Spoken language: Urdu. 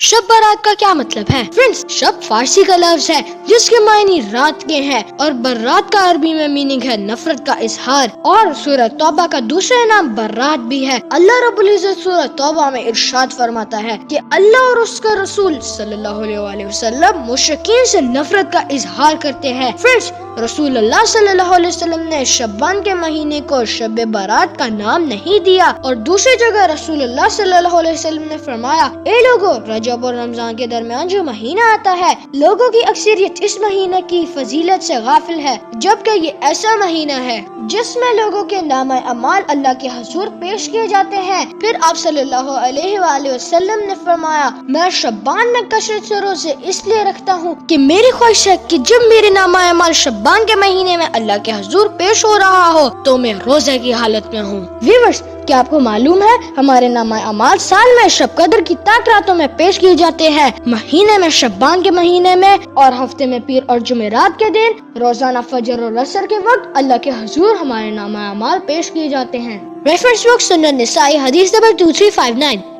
شب برات کا کیا مطلب ہے؟ فرینڈز، شب فارسی کا لفظ ہے جس کے معنی رات کے ہیں، اور برات کا عربی میں میننگ ہے نفرت کا اظہار، اور سورہ توبہ کا دوسرا نام برات بھی ہے۔ اللہ رب العزت سورہ توبہ میں ارشاد فرماتا ہے کہ اللہ اور اس کا رسول صلی اللہ علیہ وسلم مشرکین سے نفرت کا اظہار کرتے ہیں۔ فرینڈز، رسول اللہ صلی اللہ علیہ وسلم نے شعبان کے مہینے کو شب برات کا نام نہیں دیا، اور دوسری جگہ رسول اللہ صلی اللہ علیہ وسلم نے فرمایا، اے لوگو، رجب اور رمضان کے درمیان جو مہینہ آتا ہے، لوگوں کی اکثریت اس مہینہ کی فضیلت سے غافل ہے، جبکہ یہ ایسا مہینہ ہے جس میں لوگوں کے نامہ اعمال اللہ کے حضور پیش کیے جاتے ہیں۔ پھر آپ صلی اللہ علیہ وآلہ وسلم نے فرمایا، میں شعبان میں کثرت سے روزے اس لیے رکھتا ہوں کہ میری خواہش ہے کہ جب میرے نامہ اعمال شعبان کے مہینے میں اللہ کے حضور پیش ہو رہا ہو تو میں روزے کی حالت میں ہوں۔ ویورز، کیا آپ کو معلوم ہے ہمارے نامہ اعمال سال میں شب قدر کی تاک راتوں میں پیش کیے جاتے ہیں، مہینے میں شعبان کے مہینے میں، اور ہفتے میں پیر اور جمعرات کے دن روزانہ فجر اور عصر کے وقت اللہ کے حضور ہمارے نامہ اعمال پیش کیے جاتے ہیں۔ ریفرنس بک سنن نسائی حدیث نمبر 2359۔